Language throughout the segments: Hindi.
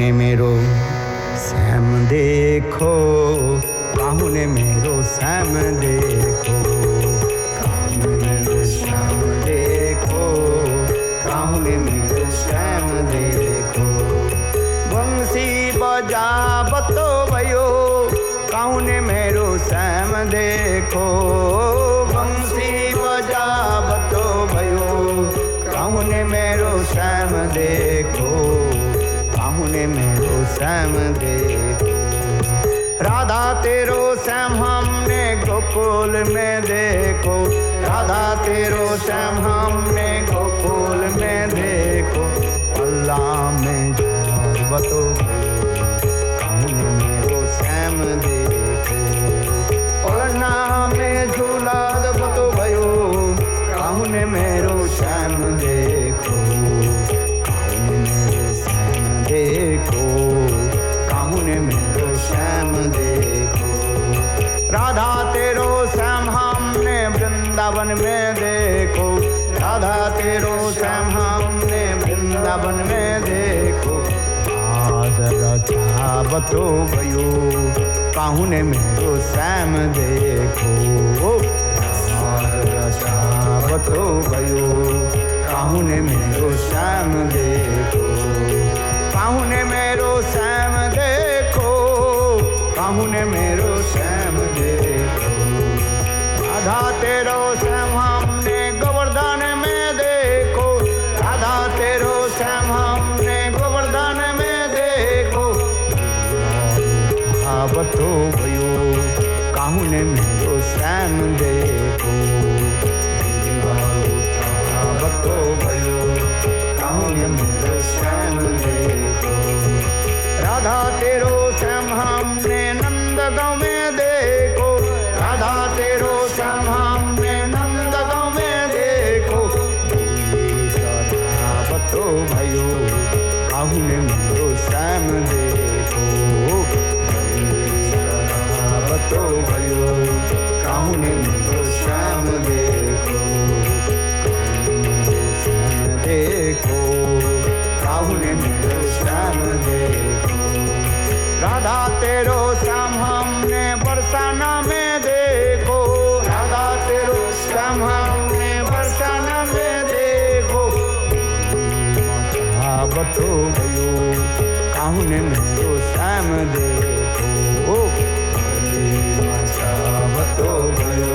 ने मेरो श्याम देखो, काहू ने मेरो श्याम देखो, काहू ने मेरो श्याम देखो, काहू ने मेरो श्याम देखो। बंसी बजावतो भयो, काहू ने मेरो श्याम देखो, बंसी बजावतो भयो, काहू ने मेरो श्याम देखो, काहू ने मेरो श्याम देखो। राधा तेरो श्याम हमने गोकुल में देखो, राधा तेरो श्याम हमने गोकुल में देखो। अल्लाह में बतो काहू ने मेरो श्याम देखो, पलना में झूला बतो भयो, काहू ने मेरो श्याम देखो, काहू ने मेरो श्याम देखो, काहू ने मेरो श्याम देखो। राधा तेरो श्याम हमने वृंदावन में देखो, राधा तेरो श्याम हमने वृंदावन में देखो। आज रचावतो भयो, काहू ने मेरो श्याम देखो, आज रचावतो भयो, काहू ने मेरो श्याम देखो, काहू ने मेरो श्याम देखो, काहू ने मेरो श्याम देखो। राधा तेरो श्याम हमने गोवर्धन में देखो, राधा तेरो श्याम हमने गोवर्धन में देखो। आवतो भयो, काहू ने मेरो श्याम देखो, आवतो भयो, काहू ने मेरो श्याम देखो। राधा तेरो श्याम हमने नंदगांव में देखो, राधा तेरो श्याम हमने नंदगांव में देखो। आवतो भयो, काहू ने मेरो श्याम देखो, आवतो भयो, काहू ने मेरो श्याम देखो, देखो, काहू ने मेरो श्याम देखो। राधा तेरो श्याम हमने बरसाना में देखो, राधा तेरो श्याम हमने बरसाना में देखो। आवतो भयो, काहू ने मेरो श्याम देखो, आवतो भयो,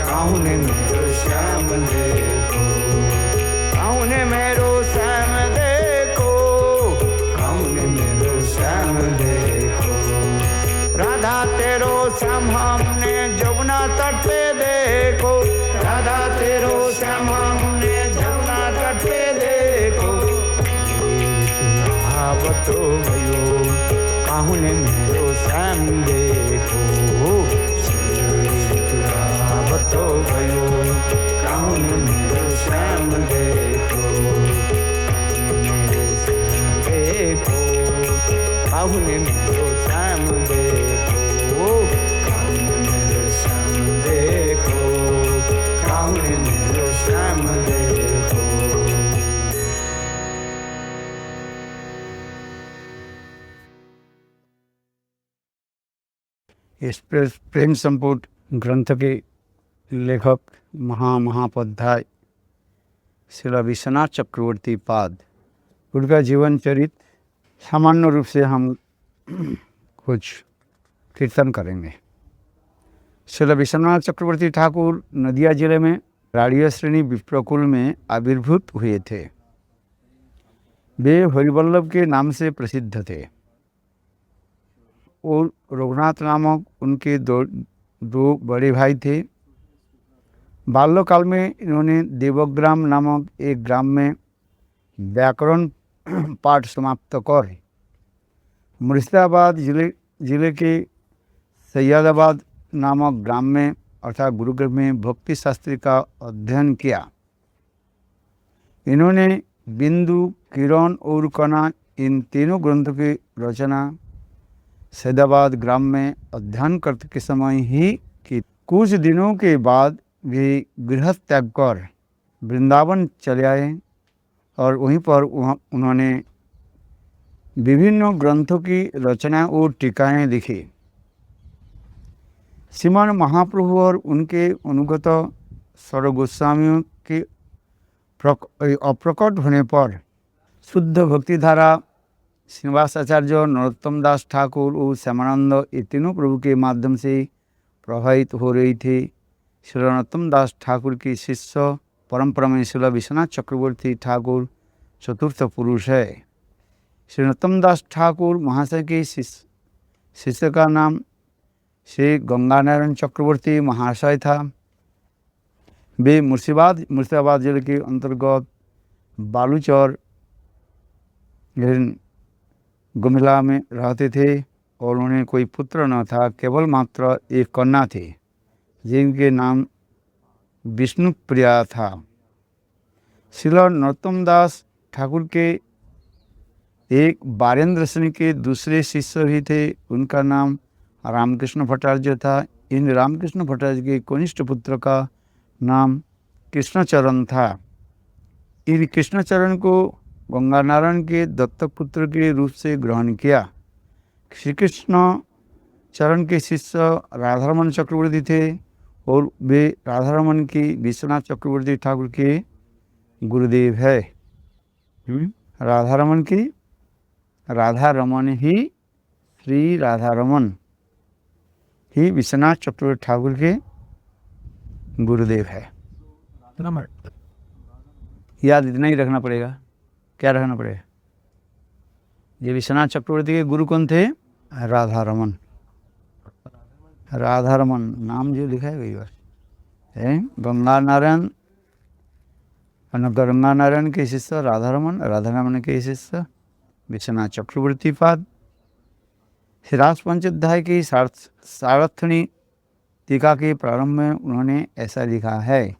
काहू ने मेरो श्याम देखो, काहू ने मेरो श्याम देखो, काहू ने मेरो श्याम देखो। राधा तेरो श्याम हमने जमुना तट पे देखो, राधा तेरो श्याम हमने जमुना तट पे देखो। आवतो भयो, काहू ने मेरो श्याम देखो, आवतो भयो, काहू ने मेरो श्याम देखो, देखो, काहू ने मेरो श्याम देखो, काहू ने मेरो श्याम देखो, काहू ने मेरो श्याम देखो। इस प्रेम संपुट ग्रंथ के लेखक महापध्याय श्री विश्वनाथ चक्रवर्ती पाद, उनका जीवन चरित सामान्य रूप से हम कुछ कीर्तन करेंगे। श्री विश्वनाथ चक्रवर्ती ठाकुर नदिया जिले में राड़िया श्रेणी विप्रकुल में आविर्भूत हुए थे। वे हरिवल्लभ के नाम से प्रसिद्ध थे और रघुनाथ नामक उनके दो बड़े भाई थे। बाल्यकाल में इन्होंने देवग्राम नामक एक ग्राम में व्याकरण पाठ समाप्त कर मुर्शिदाबाद जिले के सैयदाबाद नामक ग्राम में अर्थात गुरुकुल में भक्ति शास्त्र का अध्ययन किया। इन्होंने बिंदु, किरण और कणा इन तीनों ग्रंथों की रचना सैयदाबाद ग्राम में अध्ययन करते के समय ही की। कुछ दिनों के बाद वे गृह त्याग कर वृंदावन चले आए और वहीं पर उन्होंने विभिन्न ग्रंथों की रचना और टीकाएं लिखी। श्रीमान महाप्रभु और उनके अनुगत सर्व गोस्वामियों के अप्रकट होने पर शुद्ध भक्ति धारा श्रीनिवास आचार्य, नरोत्तम दास ठाकुर और श्यामानंद ये तीनों प्रभु के माध्यम से प्रभावित हो रही थी। श्री नरोत्तम दास ठाकुर की शिष्य परंपरा में श्री विश्वनाथ चक्रवर्ती ठाकुर चतुर्थ पुरुष है। श्री नरोत्तम दास ठाकुर महाशय के शिष्य का नाम श्री गंगानारायण चक्रवर्ती महाशय था। वे मुर्शिदाबाद जिले के अंतर्गत बालूचौर गुमला में रहते थे और उन्हें कोई पुत्र न था, केवल मात्र एक कन्या थी जिनके नाम विष्णुप्रिया था। श्री नरोत्तम दास ठाकुर के एक बारेंद्र सिंह के दूसरे शिष्य भी थे, उनका नाम रामकृष्ण भट्टाचार्य था। इन रामकृष्ण भट्टाचार्य के कनिष्ठ पुत्र का नाम कृष्णचरण था। इन कृष्णचरण को गंगानारायण के दत्तक पुत्र के रूप से ग्रहण किया। श्री कृष्ण चरण के शिष्य राधारमण चक्रवर्ती थे और वे राधारमण की विश्वनाथ चक्रवर्ती ठाकुर के गुरुदेव है। राधारमण ही श्री राधारमण ही विश्वनाथ चक्रवर्ती ठाकुर के गुरुदेव है। याद इतना ही रखना पड़ेगा। क्या रखना पड़ेगा? ये विश्वनाथ चक्रवर्ती के गुरु कौन थे? राधारमण। राधारमण नाम जो लिखा है वही बात है। गंगानारायण के शिष्य राधारमण के शिष्य विश्वनाथ चक्रवर्ती पाद। श्रीरास पंचोध्याय की सारथनी टीका के प्रारंभ में उन्होंने ऐसा लिखा है,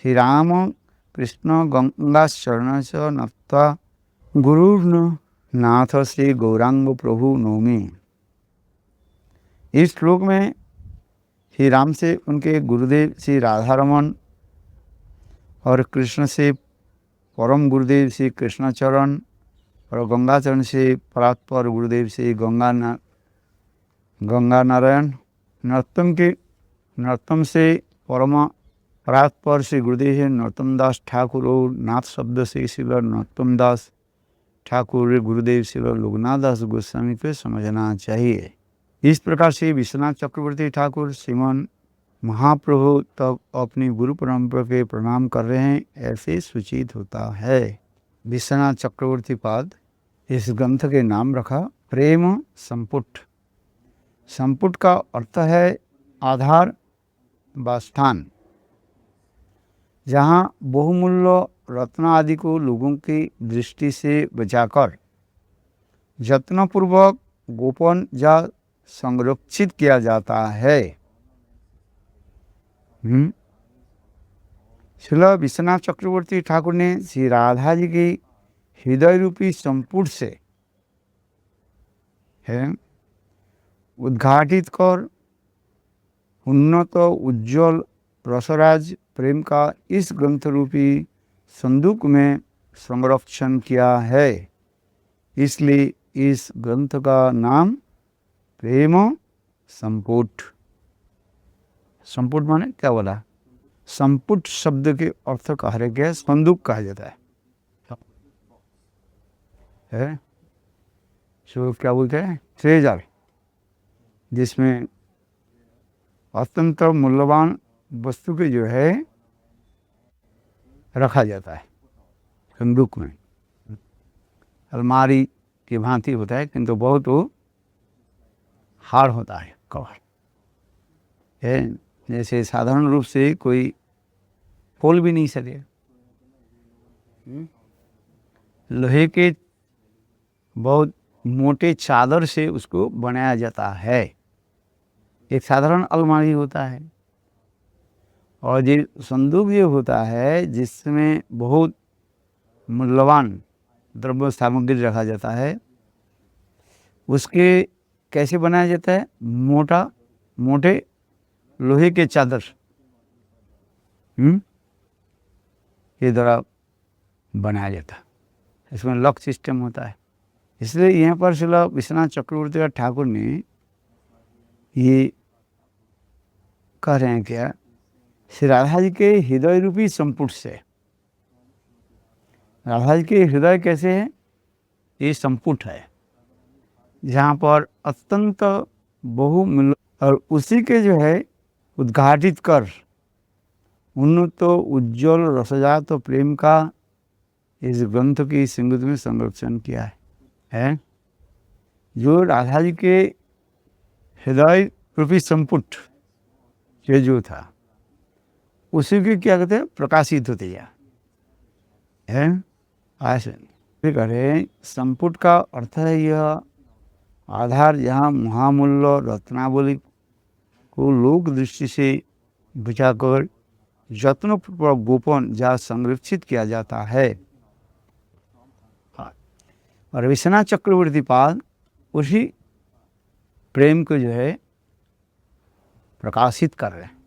श्री राम कृष्ण गंगा शरण च नत्वा गुरुर्न नाथ श्री गौरांग प्रभु नौमी। इस श्लोक में श्री राम से उनके गुरुदेव श्री राधारमण और कृष्ण से परम गुरुदेव श्री कृष्णचरण और गंगाचरण से परात्पर गुरुदेव श्री गंगानारायण, नरोत्तम से परम परात्पर श्री गुरुदेव है नरोत्तम दास ठाकुर और नाथ शब्द से श्री नरोत्तम दास ठाकुर गुरुदेव श्री लोकनाथ दास गोस्वामी को समझना चाहिए। इस प्रकार से विश्वनाथ चक्रवर्ती ठाकुर श्रीमान महाप्रभु तक अपनी गुरु परंपरा के प्रणाम कर रहे हैं, ऐसे सूचित होता है। विश्वनाथ चक्रवर्ती पाद इस ग्रंथ के नाम रखा प्रेम संपुट। संपुट का अर्थ है आधार व स्थान, जहाँ बहुमूल्य रत्न आदि को लोगों की दृष्टि से बचाकर यत्नपूर्वक गोपन या संरक्षित किया जाता है। श्री विश्वनाथ चक्रवर्ती ठाकुर ने श्री राधा जी की हृदय रूपी संपुट से उद्घाटित कर उन्नत उज्जवल रसराज प्रेम का इस ग्रंथ रूपी संदूक में संरक्षण किया है। इसलिए इस ग्रंथ का नाम प्रेम संपुट। संपुट माने क्या बोला? संपुट शब्द के अर्थ कहा गया संदूक कहा जाता है। सो क्या बोलते हैं? ट्रेजर, जिसमें अत्यंत मूल्यवान वस्तु के जो है रखा जाता है संदूक में। अलमारी की भांति होता है किंतु बहुत हार्ड होता है कवर है, जैसे साधारण रूप से कोई खोल भी नहीं सके। लोहे के बहुत मोटे चादर से उसको बनाया जाता है। एक साधारण अलमारी होता है और ये संदूक ये होता है जिसमें बहुत मूल्यवान द्रव्य सामग्री रखा जाता है। उसके कैसे बनाया जाता है? मोटे लोहे के चादर ये द्वारा बनाया जाता है। इसमें लॉक सिस्टम होता है, इसलिए यहाँ पर श्रील विश्वनाथ चक्रवर्ती ठाकुर ने ये कह रहे हैं क्या, श्री राधा जी के हृदय रूपी संपुट से, राधा जी के हृदय कैसे है, ये संपुट है जहाँ पर अत्यंत बहुमूल्य, और उसी के जो है उद्घाटित कर उन्नत उज्ज्वल रसजात प्रेम का इस ग्रंथ की संगत में संरक्षण किया है। जो राधा जी के हृदय रूपी संपुट ये जो था उसी के क्या कहते हैं, प्रकाशित होते है। ऐसे कह रहे हैं संपुट का अर्थ है यह आधार जहाँ महामूल्य रत्नावली को लोक दृष्टि से बुझाकर यत्नपूर्वक गोपन जहाँ संरक्षित किया जाता है। और विश्वनाथ चक्रवर्ती पाद उसी प्रेम को जो है प्रकाशित कर रहे हैं।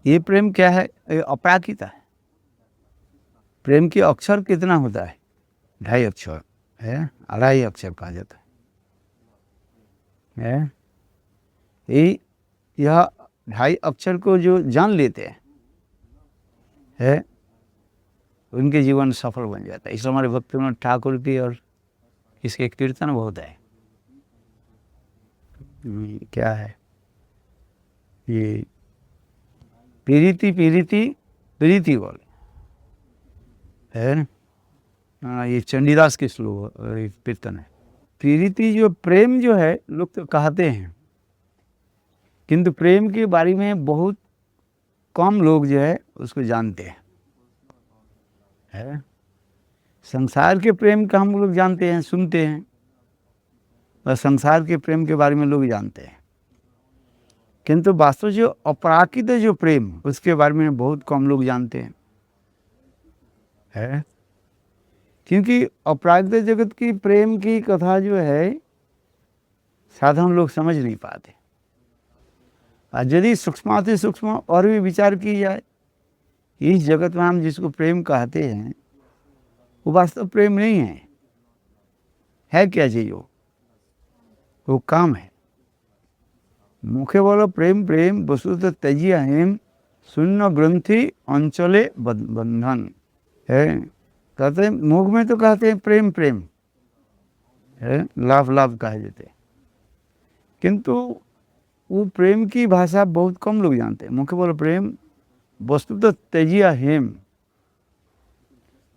ये प्रेम क्या है, ये अपराकित है। प्रेम के अक्षर कितना होता है, 2.5 अक्षर है, 2.5 अक्षर कहा जाता है। यह 2.5 अक्षर को जो जान लेते है उनके जीवन सफल बन जाता है। इसलिए हमारे भक्तिविनोद ठाकुर की और इसके कीर्तन बहुत है। क्या है ये, पीरिति पीरिति प्रीति बोले है ना, ये चंडीदास के श्लोक कीर्तन है। पीरिति जो प्रेम जो है लोग तो कहते हैं, किंतु प्रेम के बारे में बहुत कम लोग जो है उसको जानते हैं। संसार के प्रेम का हम लोग जानते हैं, सुनते हैं, और संसार के प्रेम के बारे में लोग जानते हैं, किंतु वास्तव जो अपराकित जो प्रेम उसके बारे में बहुत कम लोग जानते हैं। क्योंकि अपराकित जगत की प्रेम की कथा जो है साधारण लोग समझ नहीं पाते। और यदि सूक्ष्माति सूक्ष्म और भी विचार की जाए, इस जगत में हम जिसको प्रेम कहते हैं वो वास्तव प्रेम नहीं है क्या चीज, वो काम है। मुखे बोलो प्रेम प्रेम वस्तुत त्यजिया हेम शून्य ग्रंथि अंचले बंधन है। कहते हैं मुख में तो कहते हैं प्रेम प्रेम है, लाभ लाभ कहे जाते, किंतु वो प्रेम की भाषा बहुत कम लोग जानते हैं। मुखे बोलो प्रेम वस्तु तो त्यजिया हेम,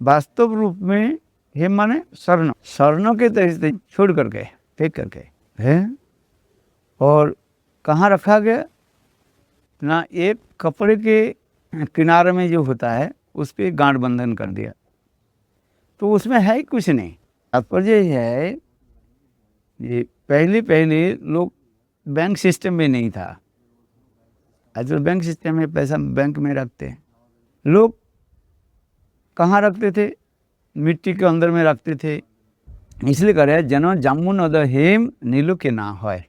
वास्तव रूप में हेम माने शरण, शरणों के तरीके छोड़ करके फेंक करके है। और कहाँ रखा गया ना, एक कपड़े के किनारे में जो होता है उस पर गांठ बंधन कर दिया, तो उसमें है कुछ नहीं। तात्पर्य है ये पहले लोग बैंक सिस्टम में नहीं था। आजकल बैंक सिस्टम में पैसा बैंक में रखते हैं। लोग कहाँ रखते थे, मिट्टी के अंदर में रखते थे। इसलिए कह रहे हैं जनो जामुन अद हेम नीलो के ना है।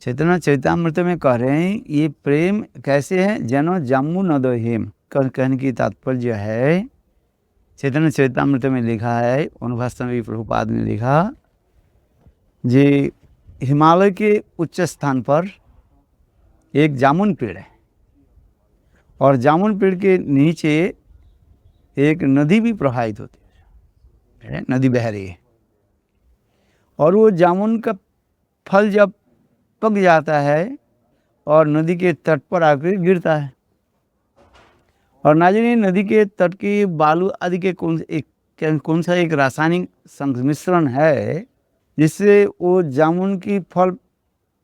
चैतन्य चैतामृत में कह रहे हैं ये प्रेम कैसे है, जनो जामुन अद हेम। कहने की तात्पर्य है चैतन्य चैतामृत में लिखा है, अनुभाष्य में भी प्रभुपाद ने लिखा, जे हिमालय के उच्च स्थान पर एक जामुन पेड़ है और जामुन पेड़ के नीचे एक नदी भी प्रवाहित होती है, नदी बह रही है। और वो जामुन का फल जब पक जाता है और नदी के तट पर आकर गिरता है, और ना जाने नदी के तट की बालू आदि के कौन सा एक रासायनिक संमिश्रण है जिससे वो जामुन की फल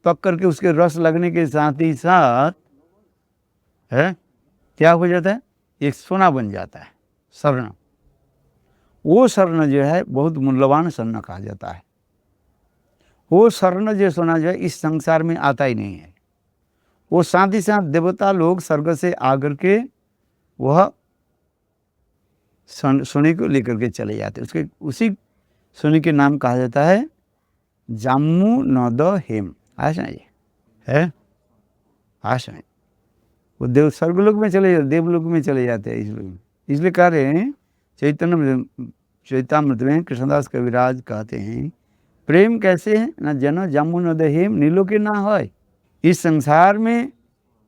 पक करके उसके रस लगने के साथ ही साथ क्या हो जाता है, एक सोना बन जाता है, स्वर्ण। वो स्वर्ण जो है बहुत मूल्यवान स्वर्ण कहा जाता है। वो स्वर्ण जो सोना जो है इस संसार में आता ही नहीं है। वो साथ ही साथ देवता लोग स्वर्ग से आकर के वह सोने को लेकर के चले जाते, उसके उसी सोने के नाम कहा जाता है जामू नद हेम। आशा ये है, आशा वो देव स्वर्गलोक में चले जाते, देवलोक में चले जाते हैं। इसलिए कह रहे हैं चैतामृत में कृष्णदास कविराज कहते हैं, प्रेम कैसे है न जन जामुन दहेम नीलो के ना होय। इस संसार में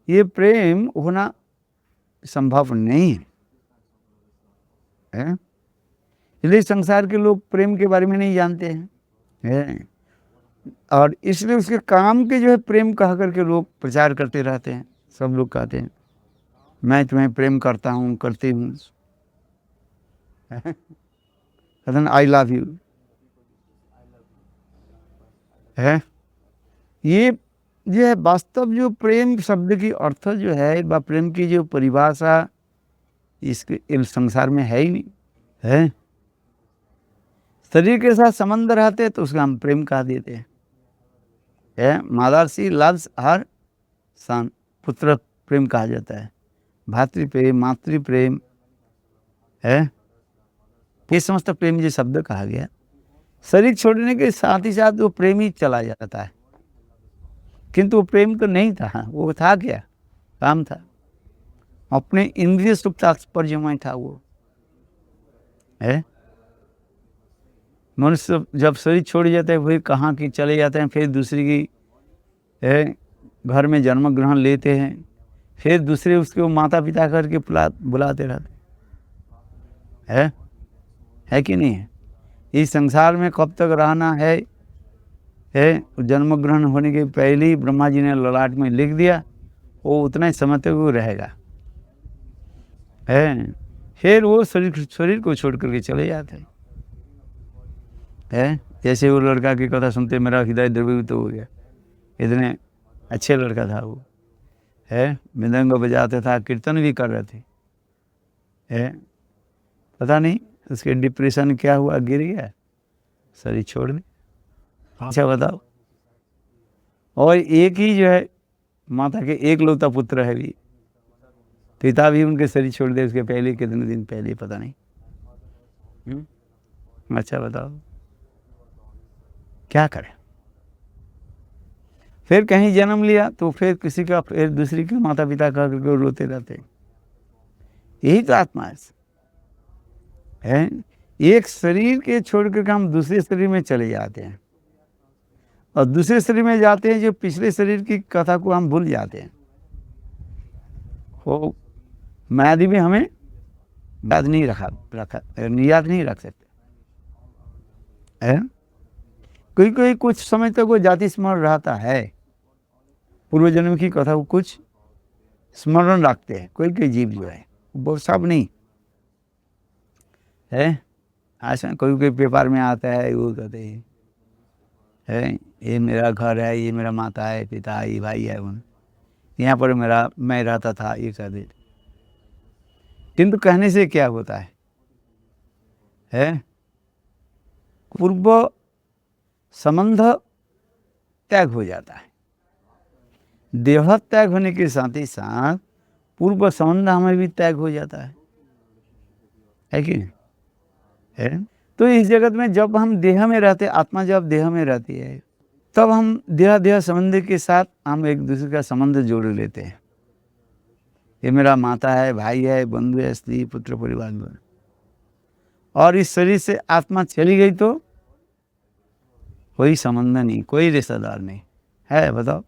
ये प्रेम होना संभव नहीं है, इसलिए संसार के लोग प्रेम के बारे में नहीं जानते हैं, और इसलिए उसके काम के जो है प्रेम कह करके लोग प्रचार करते रहते हैं। सब लोग कहते हैं मैं तुम्हें प्रेम करता हूँ, करती हूँ, आई लव यू है। ये जो है वास्तव जो प्रेम शब्द की अर्थ जो है व प्रेम की जो परिभाषा इसके इस संसार में है ही नहीं है। शरीर के साथ संबंध रहते हैं तो उसका हम प्रेम कह देते हैं। मदर सी लव्स हर सन, पुत्र प्रेम कहा जाता है, भातृ प्रेम, मातृ प्रेम है, ये समस्त प्रेम जो शब्द कहा गया। शरीर छोड़ने के साथ ही साथ वो प्रेम ही चला जाता है, किंतु वो प्रेम तो नहीं था, वो था क्या, काम था, अपने इंद्रिय सुख तात्पर्य में था वो है। मनुष्य जब शरीर छोड़ जाता है फिर कहाँ की चले जाते हैं, फिर दूसरी की घर में जन्म ग्रहण लेते हैं, फिर दूसरे उसके माता पिता करके बुलाते रहते है कि नहीं है। इस संसार में कब तक रहना है, जन्म ग्रहण होने के पहले ही ब्रह्मा जी ने ललाट में लिख दिया, वो उतना ही समय तक वो रहेगा है। फिर वो शरीर को छोड़ करके चले जाते हैं। जैसे वो लड़का की कथा सुनते मेरा हृदय द्रवीभूत हो गया, इतने अच्छे लड़का था वो मृदंग बजाते था, कीर्तन भी कर रहे थे पता नहीं उसके डिप्रेशन क्या हुआ, गिर गया, शरीर छोड़ दे। अच्छा बताओ। और एक ही जो है माता के एक लौता पुत्र है भी, पिता भी उनके शरीर छोड़ दे उसके पहले कितने दिन पहले, पता नहीं। अच्छा बताओ क्या करें। फिर कहीं जन्म लिया तो फिर किसी का, फिर दूसरी के माता पिता का करके रोते रहते। यही तो आत्मा है। एक शरीर के छोड़ करके हम दूसरे शरीर में चले जाते हैं, और दूसरे शरीर में जाते हैं जो पिछले शरीर की कथा को हम भूल जाते हैं। वो मैदी भी हमें याद नहीं याद नहीं रख सकते है। कोई कुछ समय तक वो जाति स्मरण रहता है, पूर्व जन्म की कथा को कुछ स्मरण रखते हैं। कोई जीव जो है वो सब नहीं है। ऐसा कोई पेपर में आता है, वो कहते हैं ये मेरा घर है, ये मेरा माता है, पिता है, ये भाई है, उन यहाँ पर मैं रहता था, ये कह देते। किंतु कहने से क्या होता है पूर्व संबंध त्याग हो जाता है। देह त्याग होने के साथ ही साथ पूर्व संबंध हमें भी त्याग हो जाता है कि नहीं है। तो इस जगत में जब हम देह में रहते, आत्मा जब देह में रहती है, तब हम देह संबंध के साथ हम एक दूसरे का संबंध जोड़ लेते हैं। ये मेरा माता है, भाई है, बंधु है, स्त्री पुत्र परिवार। और इस शरीर से आत्मा चली गई तो कोई संबंध नहीं, कोई रिश्तेदार नहीं है। बताओ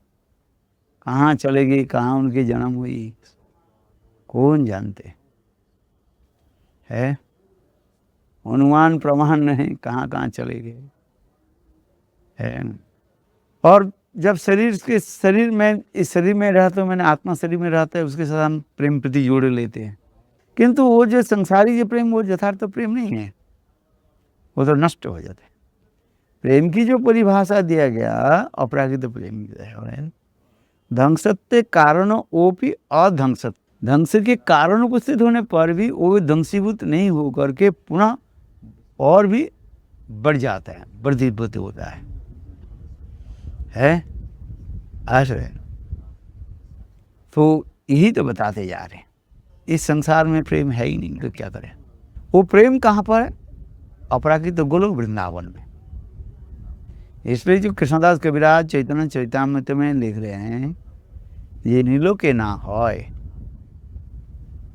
कहाँ चलेगी, कहाँ उनकी जन्म हुई, कौन जानते है। अनुमान प्रमाण नहीं, कहाँ कहाँ चले गए है। और जब इस शरीर में रहते, मैंने आत्मा शरीर में रहता है, उसके साथ हम प्रेम प्रति जोड़ लेते हैं। किंतु वो जो संसारी जो प्रेम, वो यथार्थ प्रेम नहीं है, वो तो नष्ट हो जाते हैं। प्रेम की जो परिभाषा दिया गया अपरागित प्रेम है, ध्वंसत्य कारण ओपी अध्वंसत, ध्वंस के कारण उपस्थित होने पर भी वो ध्वंसीभूत नहीं हो करके पुनः और भी बढ़ जाता है, वर्धित होता है ऐसे। तो यही तो बताते जा रहे हैं, इस संसार में प्रेम है ही नहीं तो क्या करें। वो प्रेम कहाँ पर है, अपराकृत तो गोलोक वृंदावन में। इसलिए जो कृष्णदास कविराज चैतन्य चैतामृत में लिख रहे हैं, ये नीलो के ना होय,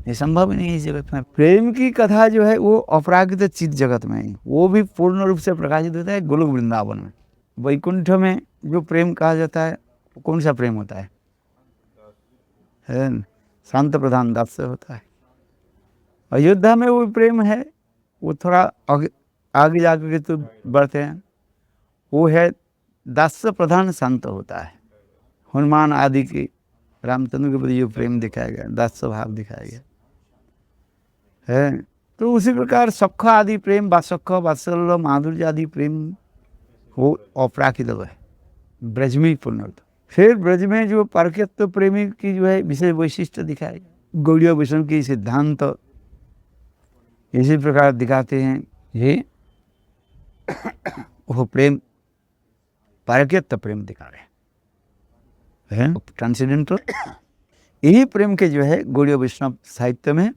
ये संभव ही नहीं है इस जगत में। प्रेम की कथा जो है वो अपराकृत चित्त जगत में है, वो भी पूर्ण रूप से प्रकाशित होता है गोलोक वृंदावन में। वैकुंठ में जो प्रेम कहा जाता है वो कौन सा प्रेम होता है न? शांत प्रधान दास्य होता है। अयोध्या में वो प्रेम है, वो थोड़ा आगे जाकर के तो बढ़ते हैं, वो है दास्य प्रधान शांत होता है। हनुमान आदि के रामचंद्र के प्रति जो प्रेम दिखाया गया, दास्य भाव दिखाया गया है, तो उसी प्रकार सखा आदि प्रेम, सखा वात्सल्य माधुर्य आदि प्रेम वो अपराकृत है, ब्रज में पूर्ण होता। फिर ब्रज में जो पारकत्व प्रेमी की जो है विशेष वैशिष्ट दिखाए गौड़ीय वैष्णव की सिद्धांत इसी प्रकार दिखाते हैं। ये वो प्रेम पारकत्व प्रेम दिखा रहे हैं, ट्रांसेंडेंटल। यही प्रेम के जो है गौड़ीय वैष्णव साहित्य में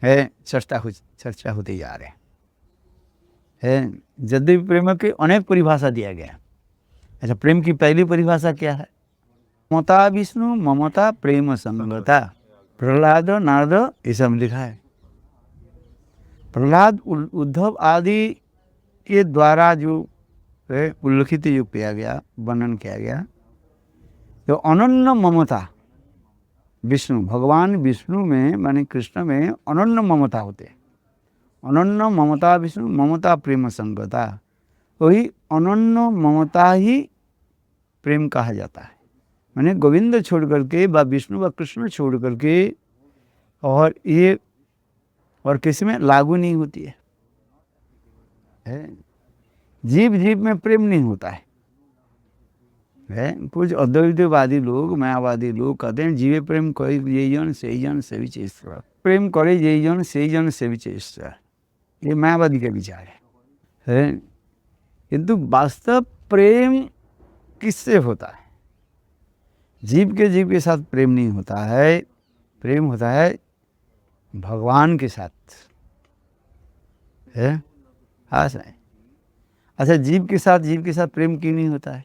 है चर्चा होती जा रहे हैं। यद्यपि प्रेम के अनेक परिभाषा दिया गया। अच्छा, प्रेम की पहली परिभाषा क्या है? ममता विष्णु ममता प्रेम संगता। प्रहलाद नारद ये सब लिखा है। प्रहलाद उद्धव आदि के द्वारा जो उल्लिखित जो किया गया, वर्णन किया गया, तो अनन्य ममता विष्णु, भगवान विष्णु में माने कृष्ण में अनन्य ममता होते हैं। अनन्य ममता विष्णु ममता प्रेम संगता, वही अनन्य ममता ही प्रेम कहा जाता है। माने गोविंद छोड़ करके व विष्णु व कृष्ण छोड़ करके और ये और किसी में लागू नहीं होती है। जीव जीव में प्रेम नहीं होता है। कुछ अद्वैतवादी लोग, मायावादी लोग कहते हैं जीवे प्रेम करे ये जन से जन से विचेष्टा, प्रेम करे ये जन से जन से विचेष्टा। ये मायावादी का विचार है। किंतु वास्तव प्रेम किससे होता है? जीव के साथ प्रेम नहीं होता है, प्रेम होता है भगवान के साथ है। हाँ सही। अच्छा, जीव के साथ प्रेम क्यों नहीं होता है?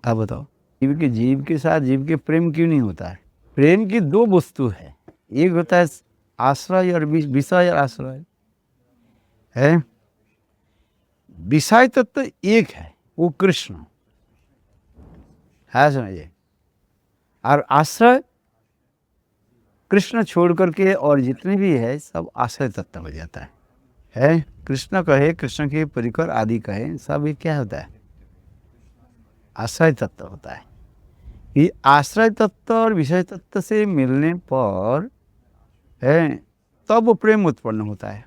आप बताओ, जीव के साथ जीव के प्रेम क्यों नहीं होता है? प्रेम की दो वस्तु है, एक होता है आश्रय और विषय और आश्रय है। विषय तत्व एक है, वो कृष्ण है, समझिए। और आश्रय कृष्ण छोड़ करके और जितने भी है सब आश्रय तत्व हो जाता है। कृष्ण कहे, कृष्ण के परिकर आदि कहे, सब ये क्या होता है? आश्रय तत्व होता है। ये आश्रय तत्व और विषय तत्व से मिलने पर तब वो प्रेम उत्पन्न होता है।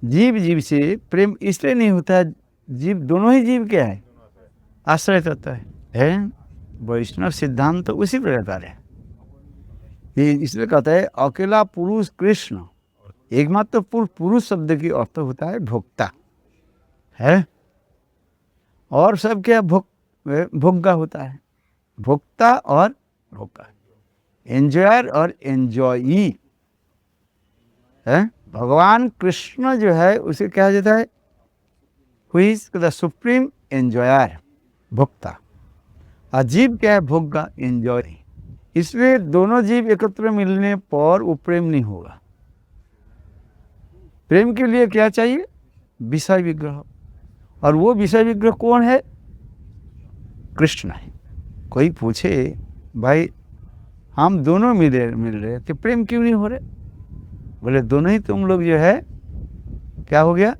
जीव से प्रेम इसलिए नहीं होता है, जीव दोनों ही जीव क्या है? आश्रय तत्व है। वैष्णव सिद्धांत तो उसी प्रकार है। ये इसलिए कहता है अकेला पुरुष कृष्ण, एकमात्र पुरुष शब्द की अर्थ होता है भोक्ता है, और सब क्या भोग्गा होता है। भोक्ता और भोग्गा, एंजॉयर और एंजॉयी है। भगवान कृष्ण जो है उसे कहा जाता है who is the supreme enjoyer, भोक्ता। और जीव क्या है? भोग्गा, एंजॉय। इसलिए दोनों जीव एकत्र मिलने पर वो प्रेम नहीं होगा। प्रेम के लिए क्या चाहिए? विषय विग्रह। और वो विषय विग्रह कौन है? कृष्ण है। कोई पूछे भाई हम दोनों मिल रहे तो प्रेम क्यों नहीं हो रहे? बोले दोनों ही तुम लोग जो है क्या हो गया?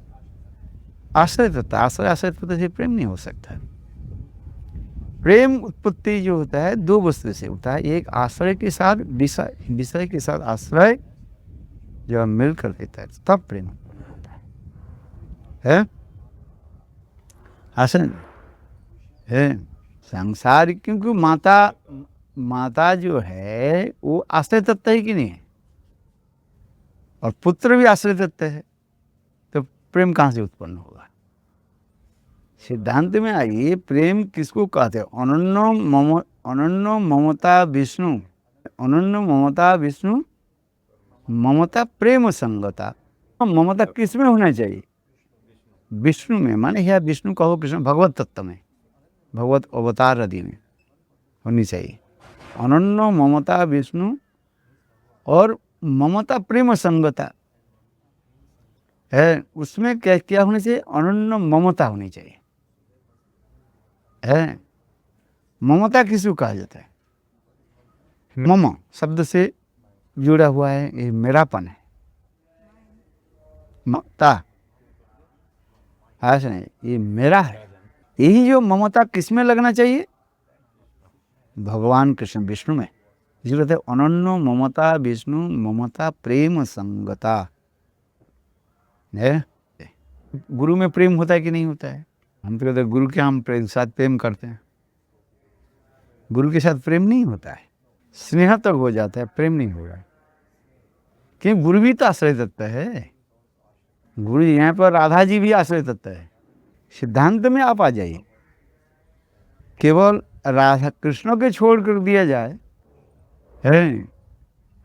आश्रय तत्व। आश्रय तत्व से प्रेम नहीं हो सकता। प्रेम उत्पत्ति जो होता है दो वस्तु से होता है, एक आश्रय के साथ विषय, विषय के साथ आश्रय जब मिल कर देता है तब प्रेम होता है। आश्रय है संसार, क्योंकि माता जो है वो आश्रय तत्व है कि नहीं है, और पुत्र भी आश्रय तत्व है, तो प्रेम कहाँ से उत्पन्न होगा? सिद्धांत में आइए, प्रेम किसको कहते हैं? अनन्य ममता विष्णु, अनन्य ममता विष्णु ममता प्रेम संगता। ममता किस में होना चाहिए? विष्णु में, माने या विष्णु कहो कृष्ण, भगवत तत्व में, भगवत अवतार आदि में होनी चाहिए। अनन्य ममता विष्णु और ममता प्रेम संगता है, उसमें क्या क्या होनी चाहिए? अनन्य ममता होनी चाहिए। है, ममता किसको कहा जाता है? मम शब्द से जुड़ा हुआ है, ये मेरापन है। ममता है नहीं, ये मेरा है। यही जो ममता किसमें लगना चाहिए? भगवान कृष्ण विष्णु में। जिसको कहते हैं अनन्य ममता विष्णु ममता प्रेम संगता है। गुरु में प्रेम होता है कि नहीं होता है? हम तो कहते हैं गुरु के हम प्रेम साथ प्रेम करते हैं, गुरु के साथ प्रेम नहीं होता है, स्नेह तक हो जाता है, प्रेम नहीं होगा। क्योंकि गुरु भी तो आश्रय तत्व है। गुरु यहाँ पर राधा जी भी आश्रय तत्व है। सिद्धांत में आप आ जाइए, केवल राधा कृष्ण के छोड़ कर दिया जाए है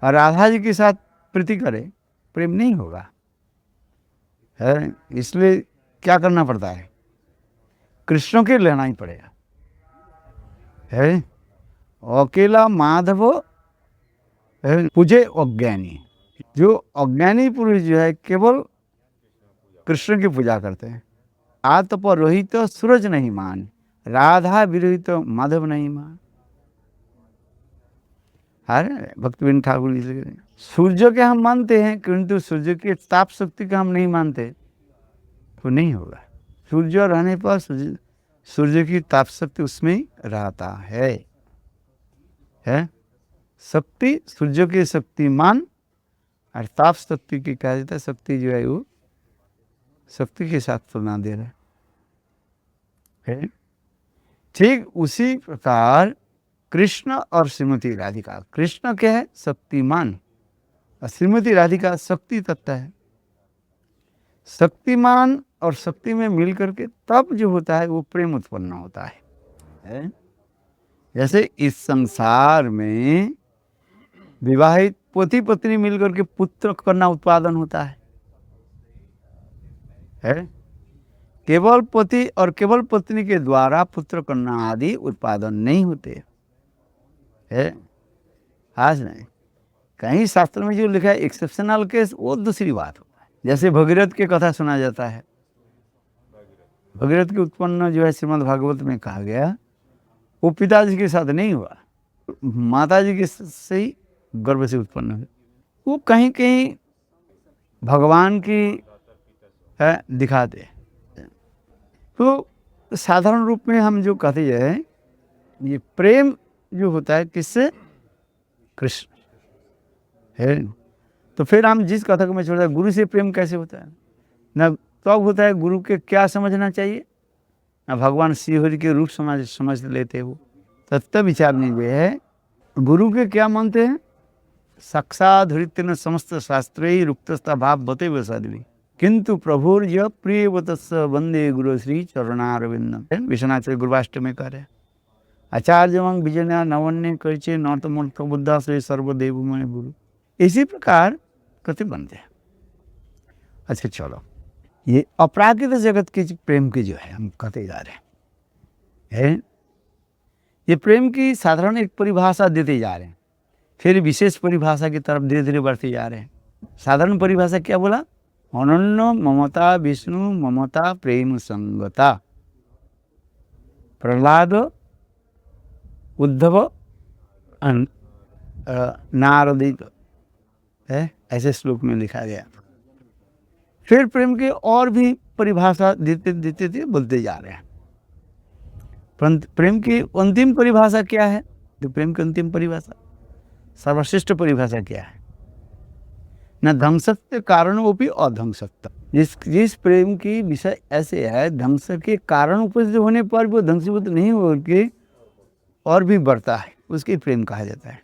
और राधा जी के साथ प्रीति करे, प्रेम नहीं होगा है। इसलिए क्या करना पड़ता है? कृष्ण के लेना ही पड़ेगा है। अकेला माधव है, पूजे अज्ञानी। जो अज्ञानी पुरुष जो है केवल कृष्ण की पूजा करते हैं। आतप रोहित सूरज नहीं मान, राधा विरोहित माधव नहीं मान। अरे भक्तिविनोद ठाकुर जी, सूर्य के हम मानते हैं किंतु सूर्य की ताप शक्ति का हम नहीं मानते, तो नहीं होगा। सूर्य रहने पर सूर्य की ताप शक्ति उसमें ही रहता है। शक्ति सूर्य की शक्तिमान और ताप शक्ति की कहा जाता है। शक्ति जो है वो शक्ति के साथ तुलना दे रहा है। ठीक उसी प्रकार कृष्ण और श्रीमती राधिका, कृष्ण क्या है? शक्तिमान, और श्रीमती राधिका शक्ति तत्व है। शक्तिमान और शक्ति में मिल करके तब जो होता है वो प्रेम उत्पन्न होता है। जैसे इस संसार में विवाहित पति पत्नी मिलकर के पुत्र करना उत्पादन होता है। केवल पति और केवल पत्नी के द्वारा पुत्र कन्या आदि उत्पादन नहीं होते है। आज नहीं, कहीं शास्त्र में जो लिखा है एक्सेप्शनल केस, वो दूसरी बात होता है। जैसे भगीरथ की कथा सुना जाता है। भगीरथ की उत्पन्न जो है श्रीमद् भागवत में कहा गया, वो पिताजी के साथ नहीं हुआ, माताजी के से ही गर्भ से उत्पन्न हुआ। वो कहीं कहीं भगवान की है दिखाते। तो साधारण रूप में हम जो कहते हैं, ये प्रेम जो होता है किससे? कृष्ण है। तो फिर हम जिस कथा को मैं छोड़ता, गुरु से प्रेम कैसे होता है? ना तब होता है गुरु के क्या समझना चाहिए, ना भगवान श्री हरि के रूप समझ लेते हो। तत्व विचार में जो है गुरु के क्या मानते हैं? साक्षात हृत्य समस्त शास्त्रे रुक्तस्था भाव बते वसादि, किंतु प्रभुर य प्रिय वत्स वंदे गुरु श्री चरणारविंदम। विश्वनाथ गुरुवाष्टमी में कह रहे आचार्य विजय नवन्य कहे नौतमूर्त बुद्धा से सर्वदेवमय गुरु। इसी प्रकार कथि बनते हैं। अच्छा चलो, ये अपराकृत जगत के प्रेम की जो है हम कहते जा रहे हैं। ये प्रेम की साधारण एक परिभाषा देते जा रहे हैं, फिर विशेष परिभाषा की तरफ धीरे धीरे बढ़ते जा रहे हैं। साधारण परिभाषा क्या बोला? अनन्य ममता विष्णु ममता प्रेम संगता। प्रहलाद, उद्धव, नारद है, ऐसे श्लोक में लिखा गया। फिर प्रेम के और भी परिभाषा देते देते बोलते जा रहे हैं। परंतु प्रेम की अंतिम परिभाषा क्या है? तो प्रेम की अंतिम परिभाषा, सर्वश्रेष्ठ परिभाषा क्या है? न ध्वंसत्व कारण वो भी अध्वंसत्व। जिस प्रेम की विषय ऐसे है, ध्वंस के कारण उपस्थित होने पर वो ध्वंसीभूत नहीं होकर और भी बढ़ता है, उसकी प्रेम कहा जाता है।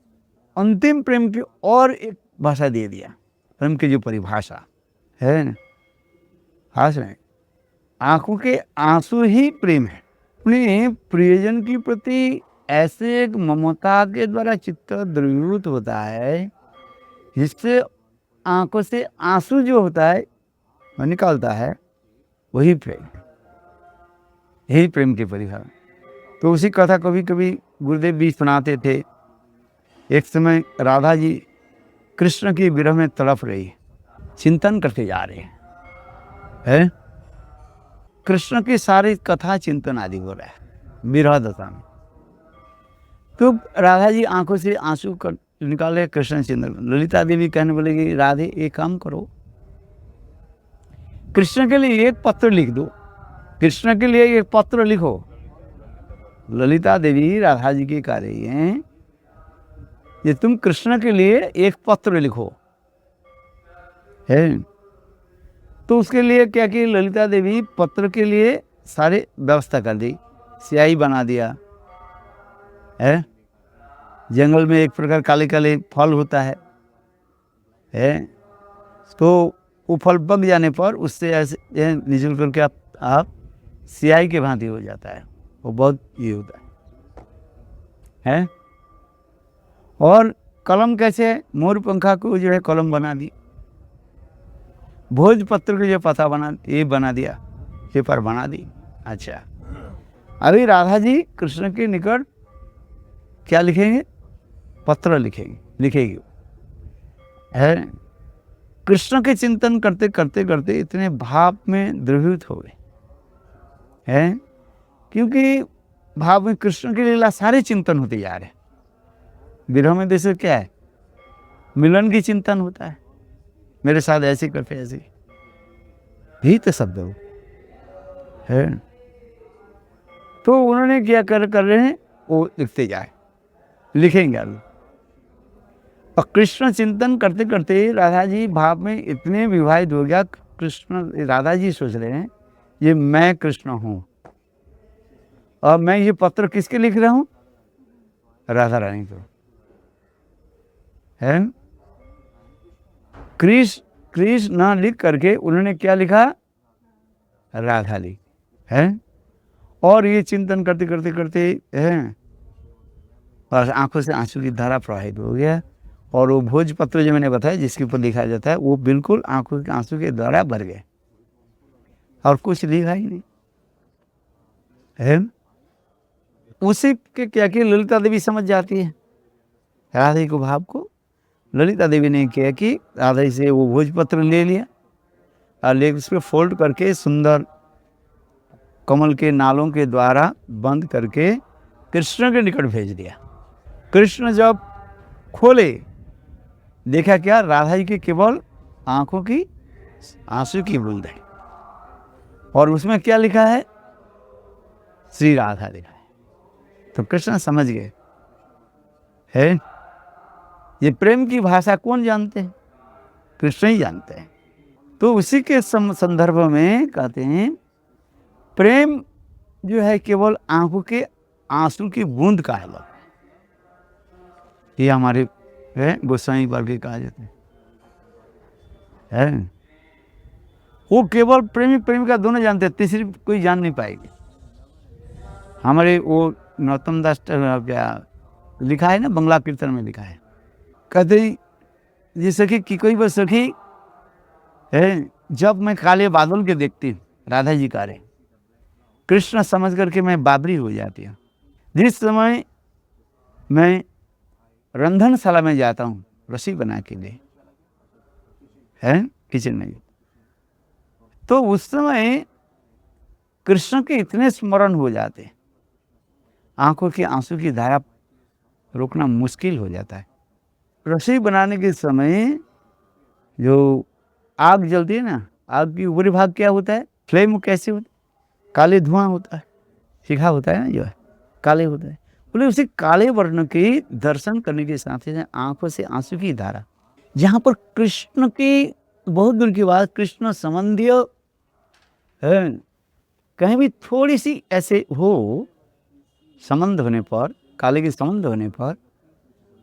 अंतिम प्रेम की और एक भाषा दे दिया, प्रेम की जो परिभाषा है ना, हास में आंखों के आंसू ही प्रेम है। अपने प्रियजन की प्रति ऐसे एक ममता के द्वारा चित्त द्रवीभूत होता है, जिससे आंखों से आंसू जो होता है वह निकालता है, वही प्रेम, यही प्रेम की परिभाषा। तो उसी कथा कभी कभी गुरुदेव भी सुनाते थे। एक समय राधा जी कृष्ण की विरह में तड़प रही, चिंतन करते जा रहे हैं। कृष्ण की सारी कथा चिंतन आदि हो रहा है विरह दशा में। तो राधा जी आंखों से आंसू निकाले, कृष्ण चिंतन। ललिता देवी कहने बोलेगी, राधे एक काम करो, कृष्ण के लिए एक पत्र लिख दो, कृष्ण के लिए एक पत्र लिखो। ललिता देवी राधा जी की कह रही हैं कि तुम कृष्ण के लिए एक पत्र लिखो है। तो उसके लिए क्या की ललिता देवी, पत्र के लिए सारे व्यवस्था कर दी, स्याही बना दिया है। जंगल में एक प्रकार काले काले फल होता है तो वो फल पक जाने पर उससे ऐसे निचल करके आप स्याही के भांति हो जाता है, वो बहुत ये होता है। और कलम कैसे, मोर पंखा को जो है कलम बना दी, भोजपत्र को जो पता बना दिया, पेपर बना दी। अच्छा, अभी राधा जी कृष्ण के निकट क्या लिखेंगे, पत्र लिखेगी है। कृष्ण के चिंतन करते करते करते इतने भाव में द्रवीभूत हो गए हैं, क्योंकि भाव में कृष्ण की लीला सारे चिंतन होते जा रहे हैं। विरह में जैसे क्या है, मिलन की चिंतन होता है, मेरे साथ ऐसे करते ऐसे ही तो शब्द है। तो उन्होंने क्या कर रहे हैं, वो लिखते जाए, लिखेंगे आगे। और कृष्ण चिंतन करते करते राधा जी भाव में इतने विवाहित हो गया। कृष्ण, राधा जी सोच रहे हैं ये मैं कृष्ण हूं, और मैं ये पत्र किसके लिख रहा हूं, राधा रानी को है। कृष्ण ना लिख करके उन्होंने क्या लिखा, राधा लिख है। और ये चिंतन करते करते करते हैं, और आंखों से आंसू की धारा प्रवाहित हो गया। और वो भोजपत्र जो मैंने बताया जिसके ऊपर लिखा जाता है, वो बिल्कुल आंखों के आंसू के द्वारा भर गए, और कुछ लिखा ही नहीं है। उसी के क्या कि ललिता देवी समझ जाती है राधा को भाव को। ललिता देवी ने किया कि राधा से वो भोजपत्र ले लिया, और ले उस पर फोल्ड करके सुंदर कमल के नालों के द्वारा बंद करके कृष्ण के निकट भेज दिया। कृष्ण जब खोले, देखा क्या, राधा जी की केवल आंखों की आंसू की बूंद है, और उसमें क्या लिखा है, श्री राधा लिखा है। तो कृष्ण समझ गए है, ये प्रेम की भाषा कौन जानते हैं, कृष्ण ही जानते हैं। तो उसी के संदर्भ में कहते हैं, प्रेम जो है केवल आंखों के आंसू की बूंद का है। ये हमारे गोसाई वर्ग कहा जाता है। वो केवल प्रेमी प्रेमिका दोनों जानते हैं, तीसरी कोई जान नहीं पाएगी। हमारे वो नौतम दास क्या लिखा है ना, बंगला कीर्तन में लिखा है, कहते ये सखी की कोई बस सखी है, जब मैं काले बादल के देखती हूँ, राधा जी का रहे, कृष्ण समझ करके मैं बाबरी हो जाती हूँ। जिस समय मैं रंधनशाला में जाता हूँ रसी बना के लिए है किचन में, तो उस समय कृष्ण के इतने स्मरण हो जाते, आंखों के आंसू की धारा रोकना मुश्किल हो जाता है। रसोई बनाने के समय जो आग जलती है ना, आग की ऊपरी भाग क्या होता है, फ्लेम कैसे होता है, काले धुआं होता है, शिखा होता है ना, जो है काले होता है। बोले उसी काले वर्ण के दर्शन करने के साथ ही आंखों से आंसू की धारा, जहाँ पर कृष्ण की बहुत दूर की बात, कृष्ण संबंधी है, कहीं भी थोड़ी सी ऐसे हो संबंध होने पर, काले के संबंध होने पर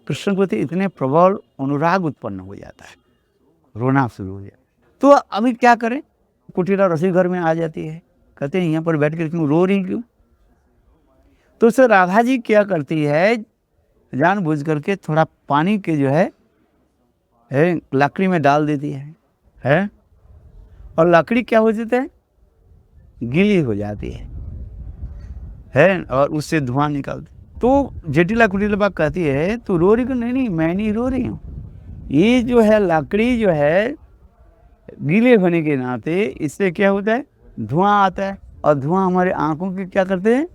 कृष्ण के प्रति इतने प्रबल अनुराग उत्पन्न हो जाता है, रोना शुरू हो जाता है। तो अभी क्या करें, कुटीला रसोई घर में आ जाती है, कहते हैं यहाँ पर बैठ कर क्यों रो रही क्यों। तो सर राधा जी क्या करती है, जानबूझ करके थोड़ा पानी के जो है लकड़ी में डाल देती है, और लकड़ी क्या हो जाता है, गीली हो जाती है, और उससे धुआं निकलता। तो जटिला कुटिला बात कहती है, तो रो रही क्यों, नहीं मैं नहीं रो रही हूँ, ये जो है लकड़ी जो है गीले होने के नाते इससे क्या होता है, धुआं आता है, और धुआं हमारे आंखों के क्या करते हैं,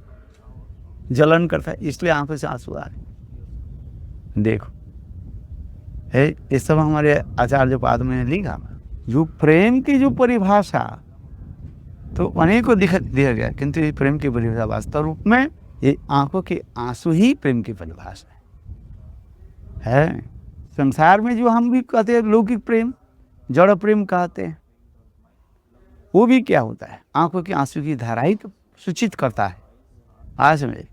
जलन करता है, इसलिए आंखों से आंसू आ रहे। देखो है, ये सब हमारे आचार्य पाद में लिखा। जो प्रेम की जो परिभाषा तो अनेकों दिया गया, किंतु ये प्रेम की परिभाषा वास्तव रूप में ये आंखों के आंसू ही प्रेम की परिभाषा है। संसार में जो हम भी कहते हैं लौकिक प्रेम, जड़ प्रेम कहते हैं, वो भी क्या होता है, आंखों के आंसू की धारा ही तो सूचित करता है आज में।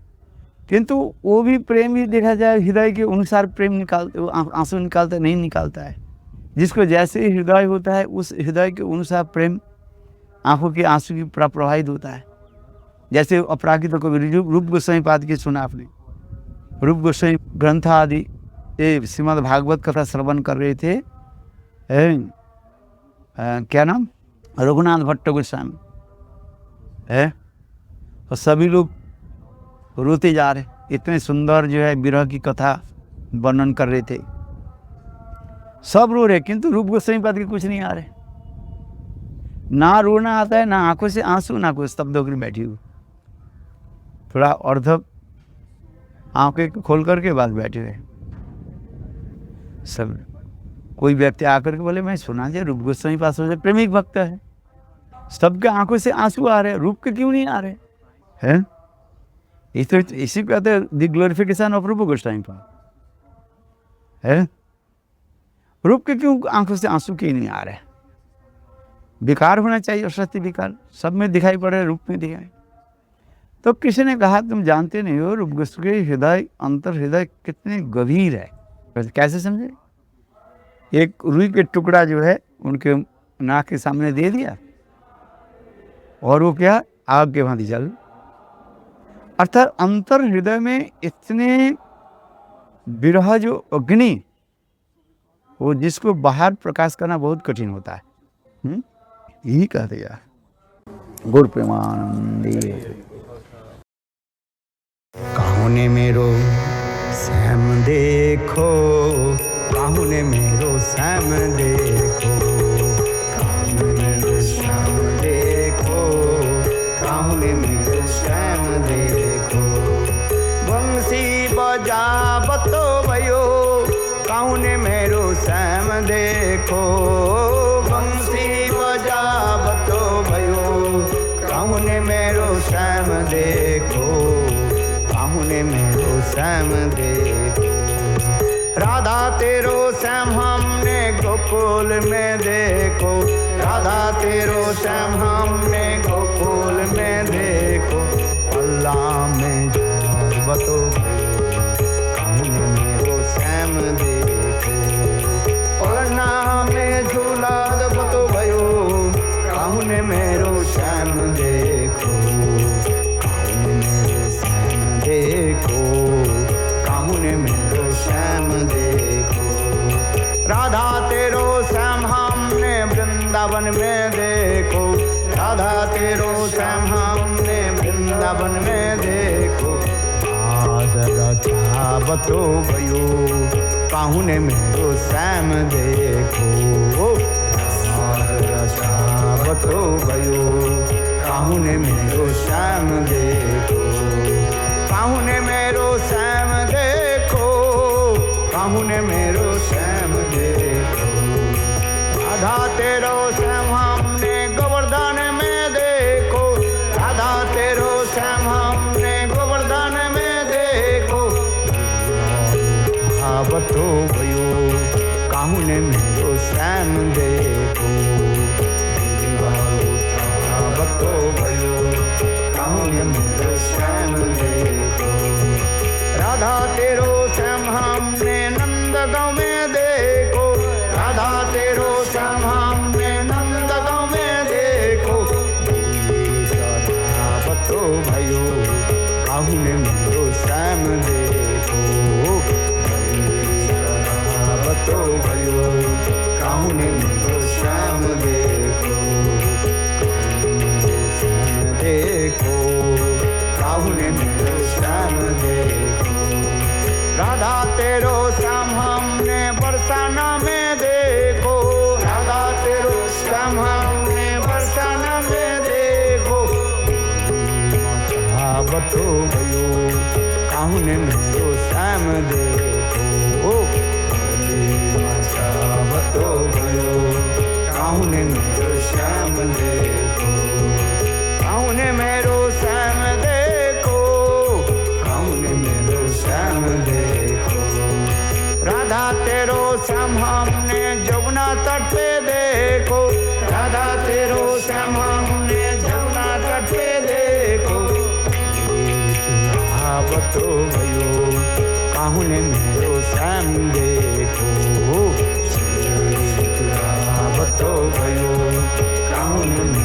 किंतु वो भी प्रेम ही देखा जाए हृदय के अनुसार प्रेम निकालते, आंसू निकालता नहीं निकालता है। जिसको जैसे हृदय होता है उस हृदय के अनुसार प्रेम आंखों के आंसू की प्रवाहित होता है। जैसे अपराकित कवि रूप गोस्वामी पाद की सुना आपने, रूप गोस्वामी ग्रंथ आदि ये श्रीमद् भागवत कथा श्रवण कर रहे थे, क्या नाम, रघुनाथ भट्ट गोस्वामी है, और सभी लोग रोते जा रहे, इतने सुंदर जो है विरह की कथा वर्णन कर रहे थे, सब रो रहे, किंतु रूप गोस्वामी पाद के कुछ नहीं आ रहे, ना रोना आता है, ना आंखों से आंसू, ना कोई स्तब्ध होकर बैठी हुई, थोड़ा अर्ध आंखें खोल करके बाद बैठे हुए सब। कोई व्यक्ति आकर के बोले मैं सुना जाए रूप गोस्वामी पास हो जाए प्रेमिक भक्त है, सबके आंखों से आंसू आ रहे, रूप के क्यों नहीं आ रहे हैं? इसी कहते हैं द ग्लोरिफिकेशन ऑफ रूप गोस्वामी पाद है। रूप के क्यों आंखों से आंसू क्यों नहीं आ रहे? विकार होना चाहिए, असत्य विकार सब में दिखाई पड़े, रूप में दिखाई। तो किसी ने कहा तुम जानते नहीं हो रूप गोस्वामी के हृदय, अंतर हृदय कितने गंभीर है। कैसे समझे? एक रुई के टुकड़ा जो है उनके नाक के सामने दे दिया और वो क्या, आग के भांति जल। अर्थात अंतर हृदय में इतने विरह जो अग्नि, वो जिसको बाहर प्रकाश करना बहुत कठिन होता है। यही कहते यार गुरु प्रेमानंदी। काहू ने मेरो श्याम देखो, काहू ने मेरो श्याम देखो, काहू ने मेरो श्याम देखो, काहू ने मेरो श्याम देखो। बंसी बजावतो भयो, काहू ने मेरो श्याम देखो, बंसी बजावतो भयो, काहू ने मेरो श्याम देखो, काहू ने मेरो श्याम देखो। राधा तेरो श्याम हमने गोकुल में देखो, राधा तेरो श्याम हमने गोकुल में देखो। अल्लाह में जावतो काहू ने मेरो श्याम देखो, पलना में झूला दबतो भयो, काहू ने मेरो श्याम देखो, काहू ने मेरो श्याम देखो, काहू ने मेरो श्याम देखो। राधा तेरो श्याम हमने वृंदावन में देखो, राधा तेरो श्याम हमने वृंदावन में देखो। आज रचावतो भयो, काहू ने मेरो श्याम देखो, आज रचावतो भयो, काहू ने मेरो श्याम देखो, काहू ने मेरो श्याम देखो, काहू ने मेरो श्याम देखो। राधा तेरो श्याम हमने गोवर्धन में देखो, राधा तेरो श्याम हमने गोवर्धन में देखो। आवतो भयो, काहू ने मेरो श्याम देखो, आवतो भयो, काहू ने मेरो श्याम देखो। राधा तेरो श्याम हमने नंदगांव में देखो, राधा तेरो श्याम हमने नंदगांव में देखो। आवतो भयो, काहू ने मेरो श्याम देखो, आवतो भयो, काहू ने मेरो श्याम देखो। बतो भयो काहू ने मेरो श्याम देखो माता बतो भयो काहू ने मेरो श्याम देखो काहू ने मेरो श्याम देखो काहू ने मेरो श्याम देखो राधा तेरो श्याम हमने जमुना तट पे देखो राधा तेरो श्याम हमने जमुना तट पे देखो बतो भयो काहू ने मेरो श्याम देखो बतो भयो काहू ने